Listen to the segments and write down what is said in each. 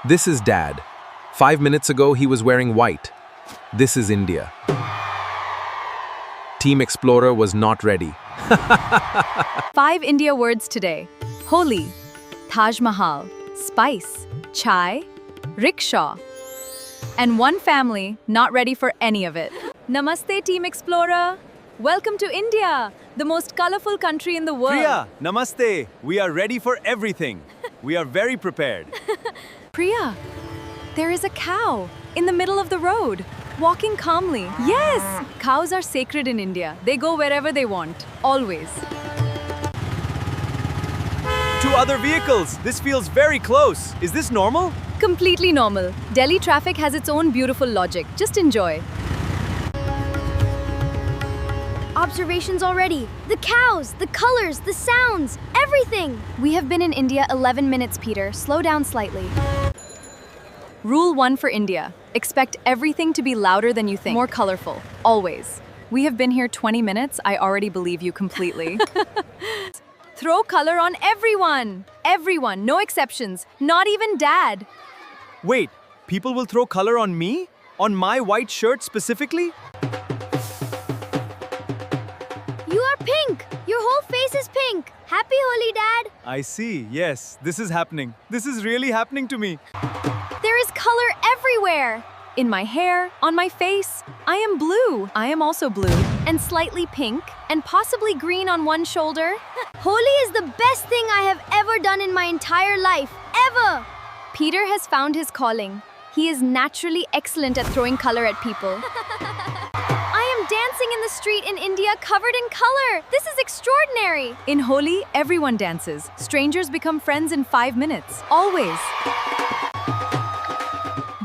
This is Dad. 5 minutes ago, he was wearing white. This is India. Team Explorer was not ready. 5 India words today. Holi, Taj Mahal, spice, chai, rickshaw. And one family not ready for any of it. Namaste, Team Explorer. Welcome to India, the most colorful country in the world. Priya, namaste. We are ready for everything. We are very prepared. Priya, there is a cow in the middle of the road, walking calmly. Yes, cows are sacred in India. They go wherever they want, always. 2 other vehicles. This feels very close. Is this normal? Completely normal. Delhi traffic has its own beautiful logic. Just enjoy. Observations already. The cows, the colors, the sounds, everything. We have been in India 11 minutes, Peter. Slow down slightly. Rule 1 for India. Expect everything to be louder than you think. More colorful. Always. We have been here 20 minutes. I already believe you completely. Throw color on everyone. Everyone. No exceptions. Not even Dad. Wait, people will throw color on me? On my white shirt specifically? You are pink. Your whole face is pink. Happy Holi, Dad. I see. Yes, this is happening. This is really happening to me. There is color everywhere. In my hair, on my face. I am blue. I am also blue. And slightly pink, and possibly green on one shoulder. Holi is the best thing I have ever done in my entire life. Ever! Peter has found his calling. He is naturally excellent at throwing color at people. I am dancing in the street in India covered in color. This is extraordinary. In Holi, everyone dances. Strangers become friends in 5 minutes. Always.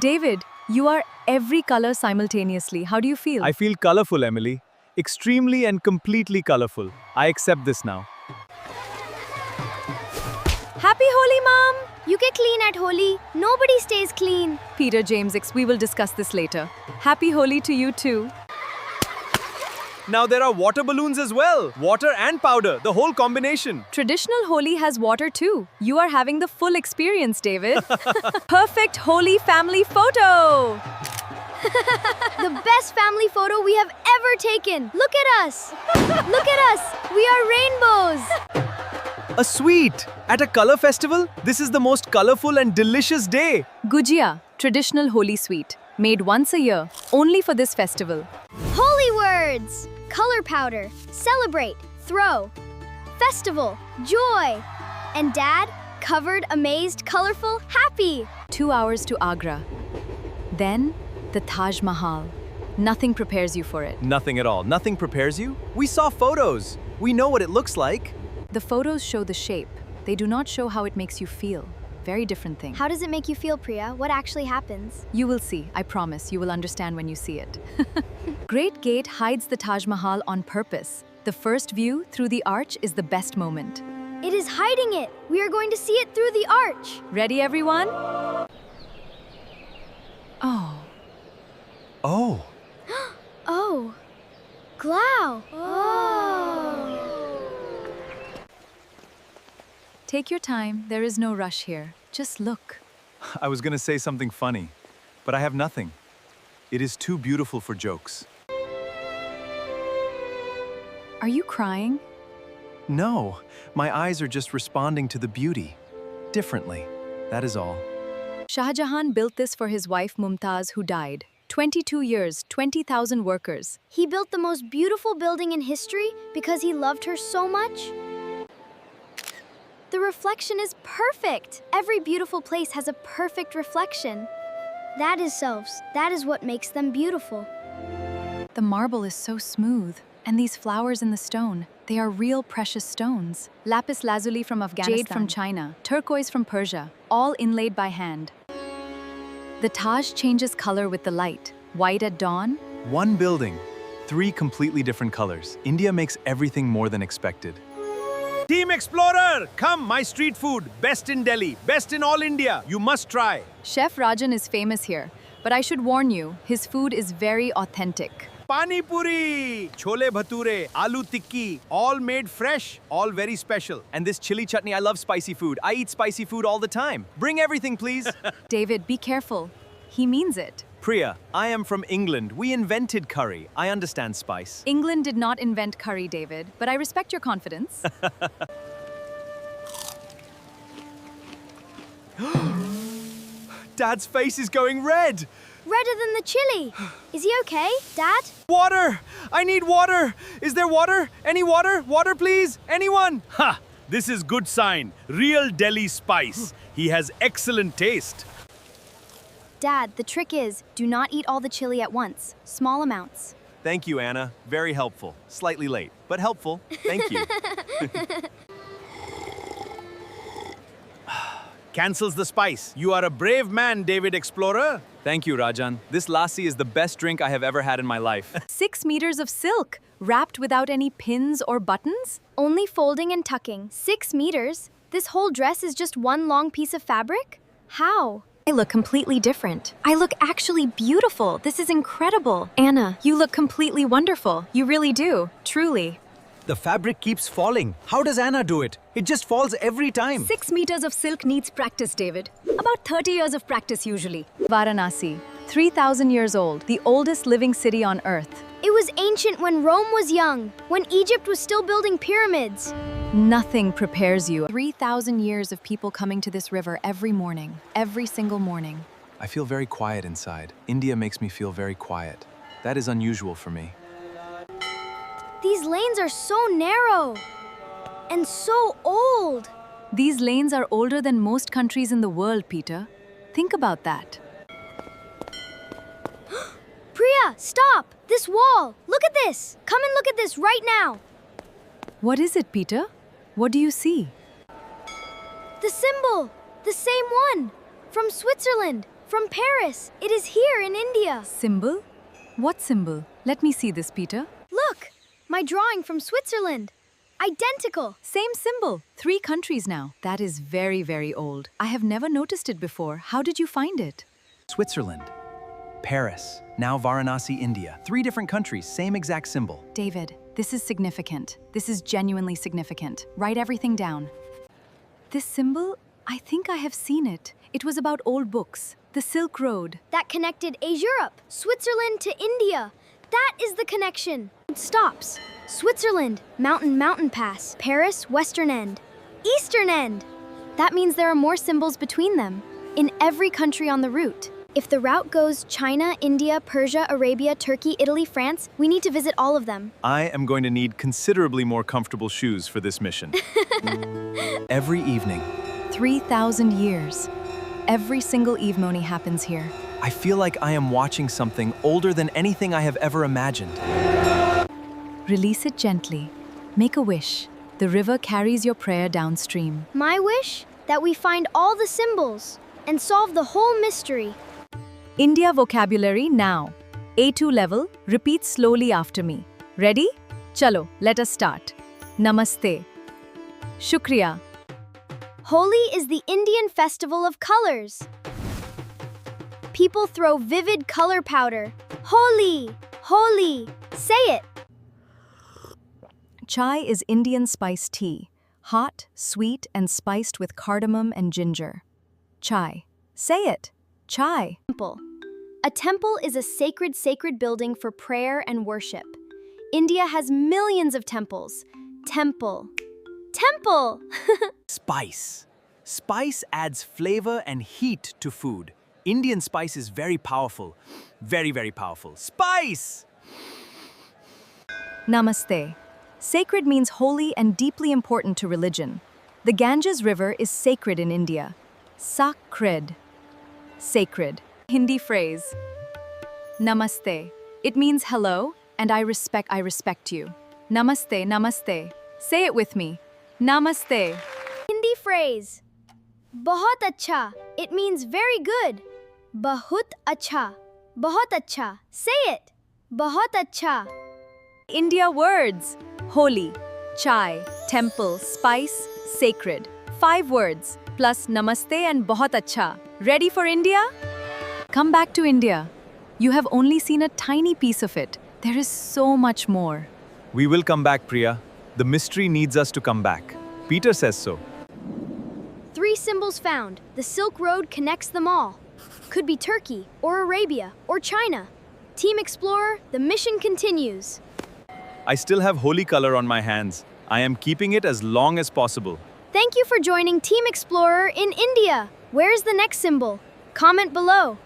David, you are every color simultaneously. How do you feel? I feel colorful, Emily. Extremely and completely colorful. I accept this now. Happy Holi, Mom! You get clean at Holi. Nobody stays clean. Peter, James, we will discuss this later. Happy Holi to you too. Now there are water balloons as well. Water and powder, the whole combination. Traditional Holi has water too. You are having the full experience, David. Perfect Holi family photo. The best family photo we have ever taken. Look at us. Look at us. We are rainbows. A sweet! At a color festival, this is the most colorful and delicious day. Gujia, traditional Holi sweet, made once a year, only for this festival. Holy words. Color powder. Celebrate. Throw. Festival. Joy. And Dad, covered, amazed, colorful, happy. 2 hours to Agra. Then, the Taj Mahal. Nothing prepares you for it. Nothing at all. Nothing prepares you? We saw photos. We know what it looks like. The photos show the shape. They do not show how it makes you feel. Very different thing. How does it make you feel, Priya? What actually happens? You will see. I promise. You will understand when you see it. Great Gate hides the Taj Mahal on purpose. The first view through the arch is the best moment. It is hiding it. We are going to see it through the arch. Ready, everyone? Oh. Oh. Oh. Glow. Oh. Take your time. There is no rush here. Just look. I was gonna say something funny, but I have nothing. It is too beautiful for jokes. Are you crying? No, my eyes are just responding to the beauty. Differently. That is all. Shah Jahan built this for his wife Mumtaz, who died. 22 years, 20,000 workers. He built the most beautiful building in history because he loved her so much. The reflection is perfect. Every beautiful place has a perfect reflection. That is selves. That is what makes them beautiful. The marble is so smooth. And these flowers in the stone, they are real precious stones. Lapis lazuli from Afghanistan, jade from China, turquoise from Persia, all inlaid by hand. The Taj changes color with the light. White at dawn. One building, 3 completely different colors. India makes everything more than expected. Team Explorer! Come, my street food. Best in Delhi, best in all India. You must try. Chef Rajan is famous here, but I should warn you, his food is very authentic. Pani puri, chole bhature, aloo tikki, all made fresh, all very special. And this chili chutney, I love spicy food. I eat spicy food all the time. Bring everything, please. David, be careful. He means it. Priya, I am from England. We invented curry. I understand spice. England did not invent curry, David, but I respect your confidence. Dad's face is going red. Redder than the chili. Is he okay, Dad? Water! I need water! Is there water? Any water? Water, please? Anyone? Ha! This is good sign. Real Delhi spice. He has excellent taste. Dad, the trick is, do not eat all the chili at once. Small amounts. Thank you, Anna. Very helpful. Slightly late, but helpful. Thank you. Cancels the spice. You are a brave man, David Explorer. Thank you, Rajan. This lassi is the best drink I have ever had in my life. 6 meters of silk, wrapped without any pins or buttons? Only folding and tucking. 6 meters? This whole dress is just one long piece of fabric? How? I look completely different. I look actually beautiful. This is incredible. Anna, you look completely wonderful. You really do. Truly. The fabric keeps falling. How does Anna do it? It just falls every time. 6 meters of silk needs practice, David. About 30 years of practice usually. Varanasi, 3,000 years old, the oldest living city on earth. It was ancient when Rome was young, when Egypt was still building pyramids. Nothing prepares you. 3,000 years of people coming to this river every morning, every single morning. I feel very quiet inside. India makes me feel very quiet. That is unusual for me. These lanes are so narrow and so old. These lanes are older than most countries in the world, Peter. Think about that. Priya, stop! This wall! Look at this! Come and look at this right now! What is it, Peter? What do you see? The symbol! The same one! From Switzerland! From Paris! It is here in India! Symbol? What symbol? Let me see this, Peter. Look! My drawing from Switzerland! Identical! Same symbol. 3 countries now. That is very, very old. I have never noticed it before. How did you find it? Switzerland, Paris, now Varanasi, India. 3 different countries, same exact symbol. David, this is significant. This is genuinely significant. Write everything down. This symbol, I think I have seen it. It was about old books. The Silk Road. That connected Europe, Switzerland to India. That is the connection. It stops. Switzerland, mountain pass. Paris, western end. Eastern end. That means there are more symbols between them, in every country on the route. If the route goes China, India, Persia, Arabia, Turkey, Italy, France, we need to visit all of them. I am going to need considerably more comfortable shoes for this mission. Every evening, 3,000 years. Every single Eve-Moni happens here. I feel like I am watching something older than anything I have ever imagined. Release it gently. Make a wish. The river carries your prayer downstream. My wish? That we find all the symbols and solve the whole mystery. India vocabulary now. A2 level, repeat slowly after me. Ready? Chalo, let us start. Namaste. Shukriya. Holi is the Indian festival of colors. People throw vivid color powder. Holi! Holi! Say it! Chai is Indian spice tea. Hot, sweet, and spiced with cardamom and ginger. Chai. Say it. Chai. Temple. A temple is a sacred building for prayer and worship. India has millions of temples. Temple. Temple! Spice. Spice adds flavor and heat to food. Indian spice is very powerful. Very, very powerful. Spice! Namaste. Sacred means holy and deeply important to religion. The Ganges River is sacred in India. Sacred. Sacred. Hindi phrase. Namaste. It means hello, and I respect you. Namaste, namaste. Say it with me. Namaste. Hindi phrase. Bahut acha. It means very good. Bahut acha. Bahut acha. Say it. Bahut acha. India words. Holi, chai, temple, spice, sacred. 5 words, plus namaste and bahut acha. Ready for India? Come back to India. You have only seen a tiny piece of it. There is so much more. We will come back, Priya. The mystery needs us to come back. Peter says so. 3 symbols found. The Silk Road connects them all. Could be Turkey, or Arabia, or China. Team Explorer, the mission continues. I still have holy color on my hands. I am keeping it as long as possible. Thank you for joining Team Explorer in India. Where's the next symbol? Comment below.